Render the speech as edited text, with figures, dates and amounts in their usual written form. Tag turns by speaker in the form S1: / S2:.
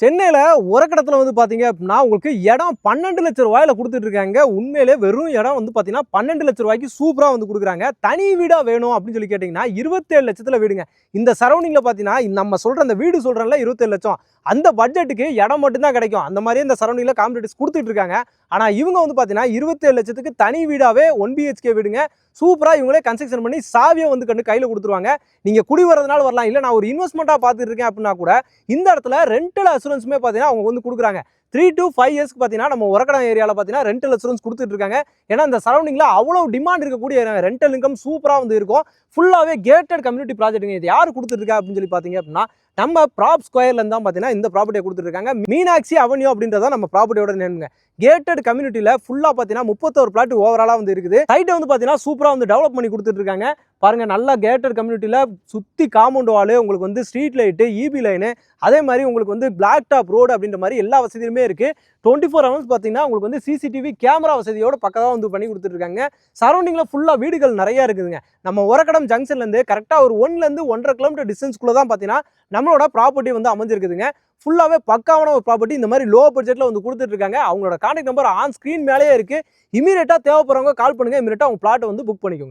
S1: சென்னையில உரக்கடத்துல வந்து பாத்தீங்க அப்படின்னா உங்களுக்கு இடம் 12 லட்சம் ரூபாயில கொடுத்துட்டு இருக்காங்க. உண்மையிலே வெறும் இடம் வந்து பாத்தீங்கன்னா 12 லட்சம் ரூபாய்க்கு சூப்பரா வந்து கொடுக்குறாங்க. தனி வீடா வேணும் அப்படின்னு சொல்லி கேட்டீங்கன்னா 27 லட்சத்துல வீடுங்க. இந்த சரௌண்டிங்ல பாத்தீங்கன்னா நம்ம சொல்ற அந்த வீடு சொல்றேன்ல 27 லட்சம் அந்த பட்ஜெட்டுக்கு இடம் மட்டும் தான் கிடைக்கும். அந்த மாதிரியே இந்த சரௌண்டிங்ல காம்படிட்டர்ஸ் கொடுத்துட்டு இருக்காங்க. ஆனா இவங்க வந்து பாத்தீங்கன்னா 27 லட்சத்துக்கு தனி வீடாவே 1 BHK வீடுங்க. சூப்பரா இவங்களே கன்ஸ்ட்ரக்ஷன் பண்ணி சாவியை வந்து கையில கொடுத்துருவாங்க. நீங்க குடி வரதுனால வரலாம், இல்ல நான் ஒரு இன்வெஸ்ட்மெண்ட்டா பார்த்துட்டு இருக்கேன் அப்படின்னா கூட இந்த இடத்துல ரெண்டல் அசூரன்ஸுமே பார்த்தீங்கன்னா அவங்க வந்து கொடுக்குறாங்க. 3 to 5 இயர்ஸ்க்கு பார்த்தீங்கன்னா நம்ம உரக்கடம் ஏரியாவில் பார்த்தீங்கன்னா ரெண்டல் அசூரன்ஸ் கொடுத்துட்டு இருக்காங்க. ஏன்னா இந்த சரௌண்டிங்கில் அவ்வளோ டிமாண்ட் இருக்கக்கூடிய ரெண்டல் இன்கம் சூப்பராக வந்து இருக்கும். ஃபுல்லாகவே கேட்டட் கம்யூனிட்டி ப்ராஜெக்ட்டுங்க. இது யார் கொடுத்துருக்கா அப்படின்னு சொல்லி பார்த்தீங்க அப்படின்னா நம்ம ப்ராப் ஸ்கொயர்லேருந்து தான் பார்த்தீங்கன்னா இந்த ப்ராப்பர்ட்டியை கொடுத்துருக்காங்க. மீனாட்சி அவென்யூ அப்படின்றத நம்ம ப்ராப்பர்ட்டியோட நேமுங்க. கேட்டட் கம்யூனிட்டியில் ஃபுல்லாக பார்த்தீங்கன்னா 31 பிளாட் ஓவராலாக வந்து இருக்குது. சைட்டை வந்து பார்த்தீங்கன்னா சூப்பராக வந்து டெவலப் பண்ணி கொடுத்துட்டு இருக்காங்க. பாருங்க, நல்லா கேட்டட் கம்யூனிட்டியில் சுற்றி காம்பவுண்ட் வாலு, உங்களுக்கு வந்து ஸ்ட்ரீட் லைட்டு, இபி லைனு, அதே மாதிரி உங்களுக்கு வந்து பிளாக் டாப் ரோடு அப்படின்ற மாதிரி எல்லா வசதியுமே இருக்குது. 24 ஹவர்ஸ் பார்த்தீங்கன்னா உங்களுக்கு வந்து சிசிடிவி கேமரா வசதியோட பக்கமாக வந்து பண்ணி கொடுத்துருக்காங்க. சரௌண்டிங்கில் ஃபுல்லாக வீடுகள் நிறையா இருக்குதுங்க. நம்ம உரக்கடம் ஜங்ஷன்லேருந்து கரெக்டாக ஒரு 1லேருந்து 1.5 கிலோமீட்டர் டிஸ்டன்ஸ்குள்ளே தான் பார்த்தீங்கன்னா நம்மளோட ப்ராப்பர்ட்டி வந்து அமைஞ்சிருக்குதுங்க. ஃபுல்லாகவே பக்காவான ஒரு ப்ராப்பர்ட்டி. இந்த மாதிரி லோ பட்ஜெட்டில் வந்து கொடுத்துட்டு இருக்காங்க. அவங்களோட கான்டாக்ட் நம்பர் ஆன் ஸ்க்ரீன் மேலேயே இருக்குது. இமீடியட்டாக தேவைப்படுறவங்க கால் பண்ணுங்கள். இமீடியட்டாக அவங்க பிளாட்டை வந்து புக் பண்ணிக்கோங்க.